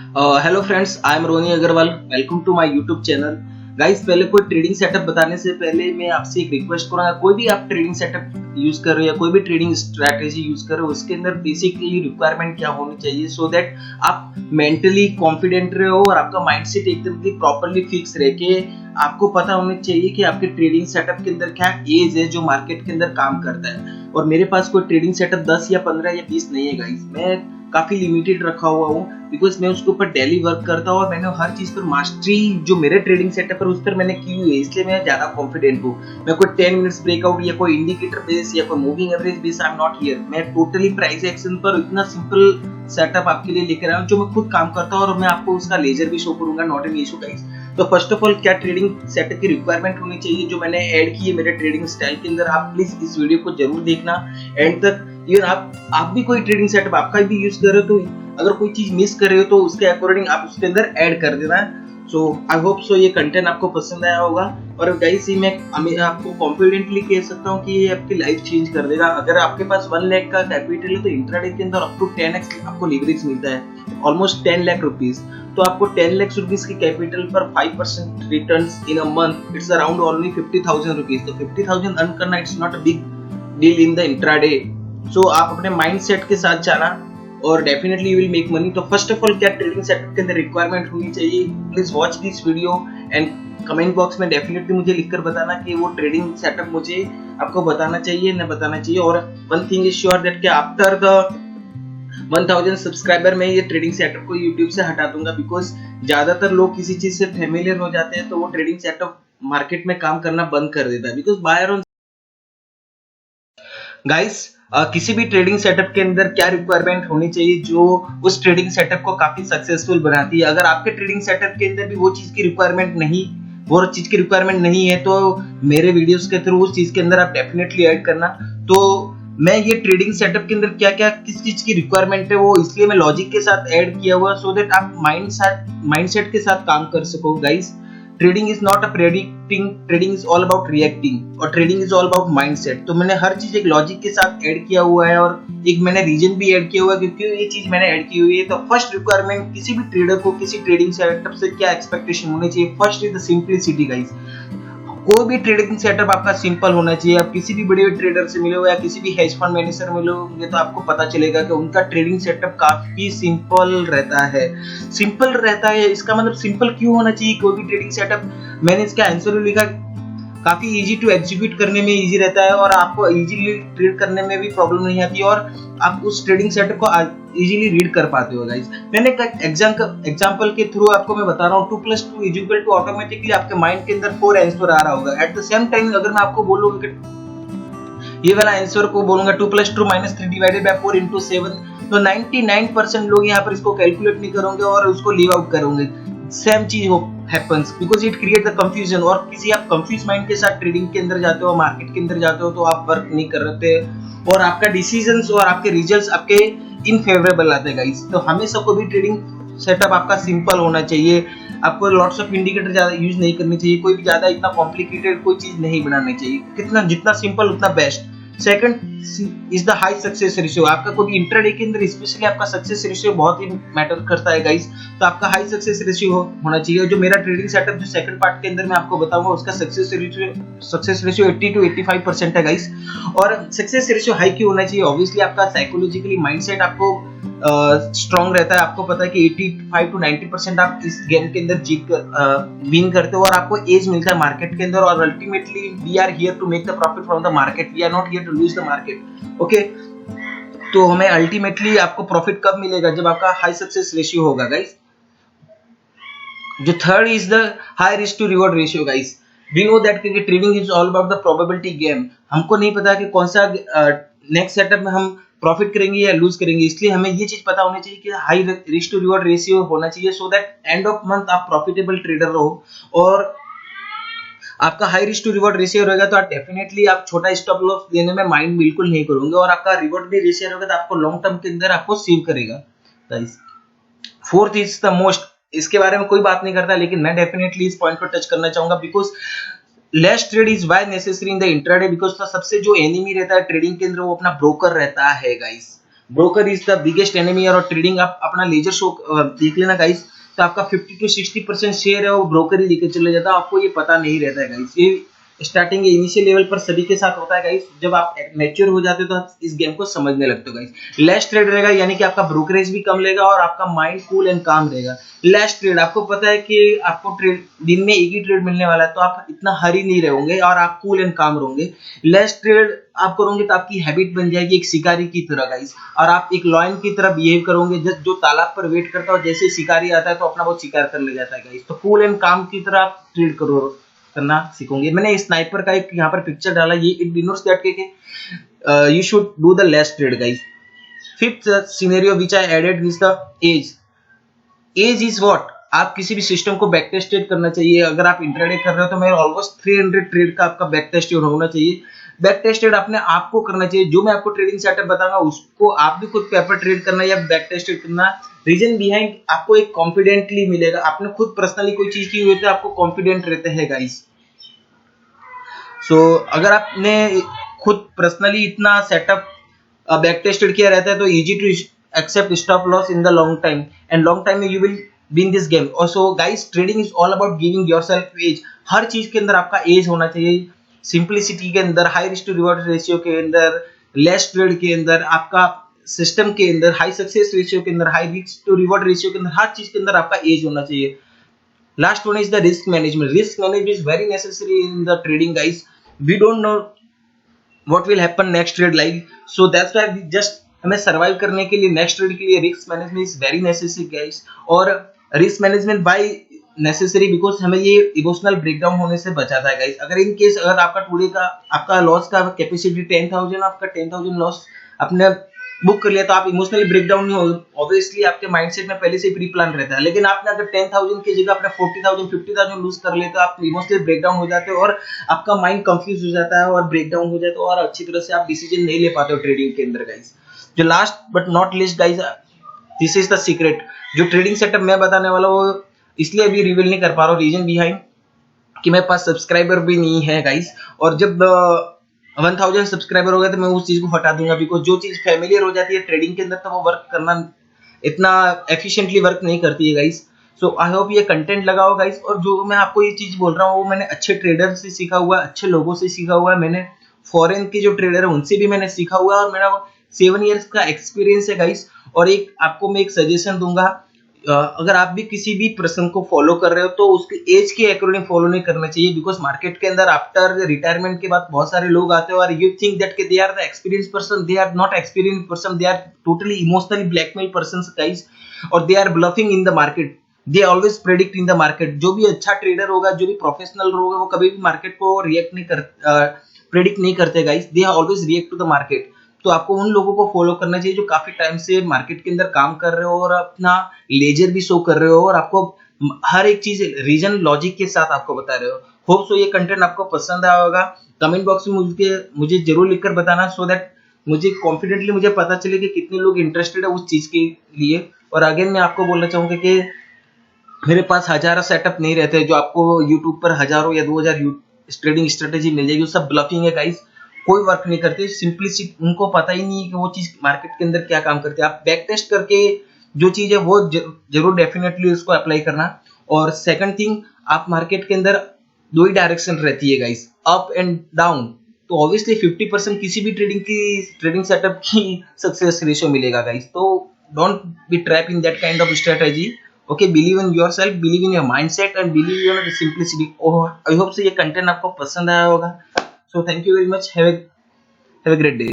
Hello friends, I am Roni Agarwal. Welcome to my YouTube channel. Guys, पहले कोई trading setup बताने से पहले मैं आपसे एक रिक्वेस्ट करूंगा, कोई भी आप ट्रेडिंग सेटअप यूज कर रहे हो या कोई भी ट्रेडिंग स्ट्रैटेजी यूज कर रहे हो, उसके अंदर बेसिकली रिक्वायरमेंट क्या होनी चाहिए सो दैट आप मेंटली कॉन्फिडेंट रहे हो और आपका माइंडसेट एकदम प्रॉपरली फिक्स रहे के आपको पता होना चाहिए कि आपके ट्रेडिंग सेटअप के अंदर क्या एज है जो मार्केट के अंदर काम करता है। और मेरे पास कोई ट्रेडिंग सेटअप 10 या 15 या 20 नहीं है गाइस, मैं काफी लिमिटेड रखा हुआ हूँ बिकॉज मैं उसके ऊपर डेली वर्क करता हूँ और मैंने हर चीज पर मास्टरी जो मेरे ट्रेडिंग सेटअप पर उस पर मैंने की हुई है, इसलिए मैं ज्यादा कॉन्फिडेंट हूँ। मैं कोई 10 मिनट्स ब्रेकआउट या कोई इंडिकेटर बेस या कोई moving average base I am not here. मैं टोटली प्राइस एक्शन पर इतना सिंपल सेटअप आपके लिए लेकर आया हूँ जो मैं खुद काम करता हूँ और मैं आपको उसका लेजर भी शो करूंगा, नॉट एन इशू गाइस। तो फर्स्ट ऑफ ऑल क्या ट्रेडिंग सेटअप की रिक्वायरमेंट होनी चाहिए जो मैंने ऐड की है मेरे ट्रेडिंग स्टाइल के अंदर, आप प्लीज इस वीडियो को जरूर देखना एंड तक। इवन आप भी कोई ट्रेडिंग सेटअप आपका भी यूज कर रहे हो तो अगर कोई चीज मिस कर रहे हो तो उसके अकॉर्डिंग आप उसके अंदर ऐड कर देना। सो आई होप सो ये कंटेंट आपको पसंद आया होगा और गाइस मैं आपको कॉन्फिडेंटली कह सकता हूँ कि ये आपकी लाइफ चेंज कर देगा। अगर आपके पास 1 लाख का कैपिटल है तो इंट्राडे के अंदर अप टू 10x आपको लीवरेज मिलता है, ऑलमोस्ट 10 लाख रुपीज। तो आपको 10 लाख रुपीज की कैपिटल पर 5% returns in a month, it's around only 50,000 rupees. तो 50,000 अर्न करना it's not a big deal in the intraday. So आप अपने माइंडसेट के साथ जाना और definitely you will make money. तो फर्स्ट ऑफ ऑल क्या ट्रेडिंग सेटअप के अंदर रिक्वायरमेंट होनी चाहिए, please watch this video and comment box में डेफिनेटली मुझे लिखकर बताना कि वो ट्रेडिंग सेटअप मुझे आपको बताना चाहिए न बताना चाहिए। और one thing is sure that कि आफ्टर द 1000 सब्सक्राइबर में ये ट्रेडिंग सेटअप को यूट्यूब से हटा दूंगा बिकॉज ज्यादातर लोग किसी चीज से फेमिलियर हो जाते हैं तो वो ट्रेडिंग सेटअप मार्केट में काम करना बंद कर देता है बिकॉज बायर ऑन गाइस। किसी भी ट्रेडिंग सेटअप के अंदर क्या रिक्वायरमेंट होनी चाहिए जो उस ट्रेडिंग सेटअप को काफी सक्सेसफुल बनाती है। अगर आपके ट्रेडिंग सेटअप के अंदर भी वो चीज की रिक्वायरमेंट नहीं है तो मेरे वीडियोस के थ्रू उस चीज के अंदर आप डेफिनेटली ऐड करना। तो मैं ये ट्रेडिंग सेटअप के अंदर क्या क्या किस चीज की रिक्वायरमेंट है वो इसलिए मैं लॉजिक के साथ ऐड किया हुआ सो दैट आप माइंडसेट के साथ काम कर सको guys. Trading is not a predicting, trading is all about reacting और trading is all about mindset. तो मैंने हर चीज एक लॉजिक के साथ ऐड किया हुआ है और एक मैंने रीजन भी ऐड किया हुआ है क्योंकि ये चीज मैंने ऐड की हुई है। तो फर्स्ट रिक्वायरमेंट किसी भी ट्रेडर को किसी ट्रेडिंग सेटअप से क्या एक्सपेक्टेशन होनी चाहिए, first is the simplicity guys. कोई भी ट्रेडिंग सेटअप आपका सिंपल होना चाहिए। आप किसी भी बड़े ट्रेडर से मिलो या किसी भी हेज फंड मैनेजर मिलोगे तो आपको पता चलेगा कि उनका ट्रेडिंग सेटअप काफी सिंपल रहता है। सिंपल रहता है इसका मतलब सिंपल क्यों होना चाहिए कोई भी ट्रेडिंग सेटअप, मैंने इसका आंसर लिखा काफी इजी टू एग्जीक्यूट करने में इजी रहता है और आपको इजीली ट्रेड करने में भी प्रॉब्लम नहीं आती और आप उस ट्रेडिंग सेटअप को इजीली रीड कर पाते हो गाइस। मैंने एग्जांपल के थ्रू आपको मैं बता रहा हूँ 2+2 इज इक्वल टू ऑटोमेटिकली आपके माइंड के अंदर 4 आंसर आ रहा होगा। एट द सेम टाइम अगर मैं आपको बोलूंगा कि ये वाला आंसर को बोलूंगा 2+2 -3 डिवाइडेड बाय 4 into 7 तो 99% लोग यहाँ पर इसको कैलकुलेट नहीं करेंगे और उसको लीव आउट करेंगे। सेम चीज happens because it create the confusion. और किसी आप कंफ्यूज माइंड के साथ ट्रेडिंग के अंदर जाते हो, मार्केट के अंदर जाते हो तो आप वर्क नहीं कर रहे और आपका डिसीजंस और आपके रिजल्ट्स आपके इनफेवरेबल आते हैं गाइस। तो हमेशा कोई भी ट्रेडिंग सेटअप आपका सिंपल होना चाहिए। आपको लॉट्स ऑफ इंडिकेटर ज्यादा यूज नहीं करनी चाहिए, कोई भी ज्यादा इतना कॉम्प्लिकेटेड कोई चीज नहीं बनानी चाहिए, कितना जितना सिंपल उतना best. Second is the high success ratio. आपका कोई भी इंट्राडे के अंदर स्पेशली आपका सक्सेस रेशियो बहुत ही मैटर करता है गाइस। तो आपका हाई सक्सेस रेशियो होना चाहिए। जो मेरा ट्रेडिंग सेटअप जो सेकंड पार्ट के अंदर मैं आपको बताऊंगा उसका सक्सेस रेशियो 80 to 85% है गाइस। और सक्सेस रेशियो हाई क्यों होना चाहिए, ऑब्वियसली आपका साइकोलॉजिकली माइंडसेट आपको स्ट्रॉन्ग रहता है। आपको पता है कि 85 to 90% आप इस गेम के अंदर जीत कर विन करते हो और आपको एज मिलता है मार्केट के अंदर। और ultimately we are here to make the profit from the market, we are not here to lose the market. Okay, तो हमें अल्टीमेटली आपको प्रॉफिट कब मिलेगा, जब आपका हाई सक्सेस रेशियो होगा गाइस। जो third is the high risk to reward ratio guys. We know that कि trading is all about the probability game. हमको नहीं पता कि कौन सा नेक्स्ट सेटअप में हम प्रॉफिट करेंगे या लूज करेंगे, इसलिए हमें ये चीज पता होनी चाहिए कि high risk to reward ratio होना चाहिए so that end of month आप प्रॉफिटेबल ट्रेडर रहो। और आपका high risk to reward ratio रहेगा तो आप डेफिनेटली आप छोटा स्टॉप लॉस लेने में माइंड बिल्कुल नहीं करोगे और आपका रिवॉर्ड भी रेशियो रहेगा तो आपको लॉन्ग टर्म के अंदर आपको सेव करेगा। फोर्थ इज द मोस्ट, इसके बारे में कोई बात नहीं करता लेकिन मैं डेफिनेटली इस पॉइंट पर टच करना चाहूंगा because less trade is why necessary in the intraday because सबसे जो एनिमी रहता है ट्रेडिंग के अंदर वो अपना ब्रोकर रहता है guys. Broker is the biggest enemy. और ट्रेडिंग आप अपना लेजर शो देख लेना गाइस, तो आपका 50 to 60% शेयर है वो ब्रोकर ही लेके चले जाता है, आपको ये पता नहीं रहता है गाइस। ये स्टार्टिंग के इनिशियल लेवल पर सभी के साथ होता है गाइस। जब आप मैच्योर हो जाते हो तो आप इस गेम को समझने लगते हो गाइस। लेस ट्रेड रहेगा यानी कि आपका ब्रोकरेज भी कम लेगा और आपका माइंड कूल एंड काम रहेगा। लेस ट्रेड, आपको पता है कि आपको ट्रेड दिन में एक ही ट्रेड मिलने वाला है, तो आप इतना हरी नहीं रहोगे और आप कूल एंड काम रहोगे। लेस ट्रेड आप करोगे तो आपकी हैबिट बन जाएगी एक शिकारी की तरह गाइस, और आप एक लॉयन की तरह बिहेव करोगे जो तालाब पर वेट करता है, जैसे शिकारी आता है तो अपना वो शिकार कर ले जाता है गाइस। तो कूल एंड काम की तरह आप ट्रेड करो करना सीखोगे। मैंने स्नाइपर का एक यहाँ पर पिक्चर डाला, ये इट डिनोट्स दैट के you should do the less trade guys. Fifth scenario which I added is the edge. Edge is what, आप किसी भी सिस्टम को बैक टेस्टेड करना चाहिए। अगर आप इंट्राडे कर रहे हो तो मैं ऑलमोस्ट 300 ट्रेड का आपका बैक टेस्टेड होना चाहिए। बैक टेस्टेड अपने आप को करना चाहिए। जो मैं आपको ट्रेडिंग सेटअप बताऊंगा उसको आप भी खुद पेपर ट्रेड करना या बैक टेस्टेड करना। रीजन बिहाइंड आपको एक कॉन्फिडेंटली मिलेगा। आपने खुद पर्सनली कोई चीज की हुई तो आपको कॉन्फिडेंट रहते हैं गाइस। अगर आपने खुद पर्सनली इतना सेटअप बैक टेस्टेड किया रहता है तो easy to accept stop loss in the long time, and long time में you will win this game. Also guys trading is all about giving yourself edge. हर चीज के अंदर आपका एज होना चाहिए। सिंप्लिसिटी के अंदर, high risk to reward ratio के अंदर, लेस ट्रेड के अंदर, आपका सिस्टम के अंदर, हाई सक्सेस रेशियो के अंदर, high risk to reward ratio के अंदर, हर चीज के अंदर आपका एज होना चाहिए। Last one is the risk management. Risk management is very necessary in the trading, guys. We don't know what will happen next trade, like so that's why we just हमें survive करने के लिए next trade के लिए risk management is very necessary guys. और risk management why necessary because हमें ये emotional breakdown होने से बचाता है गाइस। अगर इन केस अगर आपका टुडे का आपका लॉस का कैपेसिटी 10,000, आपका 10,000 लॉस आपने बुक कर लिया तो आप इमोशनली ब्रेकडाउन नहीं हो। ऑब्वियसली आपके माइंडसेट में पहले से ही प्री प्लान रहता है। लेकिन आपने अगर 10,000 की जगह आपने 40,000 50,000 लूज कर ले तो आप इमोशनली ब्रेकडाउन हो जाते हो और आपका माइंड कंफ्यूज हो जाता है और ब्रेकडाउन हो जाता है और अच्छी तरह से आप डिसीजन नहीं ले पाते हो ट्रेडिंग के अंदर गाइस। जो last but not list guys, this is the secret. जो ट्रेडिंग सेटअप मैं बताने वाला वो इसलिए अभी रिवील नहीं कर पा रहा हूँ, रीजन बिहाइंड कि मेरे पास सब्सक्राइबर भी नहीं है गाइस। और जब 1000 सब्सक्राइबर हो गए तो मैं उस चीज को हटा दूंगा, बिकॉज जो चीज फेमिलियर हो जाती है ट्रेडिंग के अंदर तो वो वर्क करना इतना एफिशिएंटली वर्क नहीं करती है गाइस। सो आई होप ये कंटेंट लगा हो गाइस। और जो मैं आपको ये चीज बोल रहा हूँ वो मैंने अच्छे ट्रेडर से सीखा हुआ है, अच्छे लोगों से सीखा हुआ है। मैंने फॉरेन के जो ट्रेडर है उनसे भी मैंने सीखा हुआ है और मेरा 7 इयर्स का एक्सपीरियंस है गाइस। और एक आपको मैं एक सजेशन दूंगा, अगर आप भी किसी भी पर्सन को फॉलो कर रहे हो तो उसके एज के अकॉर्डिंग फॉलो नहीं करना चाहिए। बिकॉज मार्केट के अंदर आफ्टर रिटायरमेंट के बाद बहुत सारे लोग आते हैं और you think that they are the experience person, they are not experience person, they are totally emotionally blackmail person guys, और they are bluffing in the market. They always predict in the market. जो भी अच्छा trader होगा, जो भी professional होगा, वो कभी भी मार्केट को रिएक्ट नहीं कर प्रेडिक्ट नहीं करते guys, they always react to the market. तो आपको उन लोगों को फॉलो करना चाहिए जो काफी टाइम से मार्केट के अंदर काम कर रहे हो और अपना लेजर भी शो कर रहे हो और आपको हर एक चीज रीजन लॉजिक के साथ आपको बता रहे हो। होप सो ये कंटेंट आपको पसंद आया होगा। कमेंट बॉक्स में मुझे जरूर लिखकर बताना, सो दैट मुझे कॉन्फिडेंटली मुझे पता चले कि कितने लोग इंटरेस्टेड है उस चीज के लिए। और अगेन मैं आपको बोलना चाहूंगा कि मेरे पास हजारों सेटअप नहीं रहते जो आपको यूट्यूब पर हजारों या 2000 ट्रेडिंग स्ट्रेटेजी मिल जाएगी। वो सब ब्लफिंग है गाइस, कोई वर्क नहीं करते। सिंपली उनको पता ही नहीं है कि वो चीज मार्केट के अंदर क्या काम करती है। आप बैक टेस्ट करके जो चीज है वो जरूर डेफिनेटली उसको अप्लाई करना। और सेकंड थिंग, आप मार्केट के अंदर दो ही डायरेक्शन रहती है गाइस, अप एंड डाउन। तो ऑब्वियसली 50% किसी भी ट्रेडिंग सेटअप की सक्सेस रेशियो मिलेगा गाइस। तो don't be trap in that kind of strategy. Okay, believe in yourself, believe in your mindset and believe in simplicity. I hope से ये content आपको पसंद आया होगा। So thank you very much. Have a great day.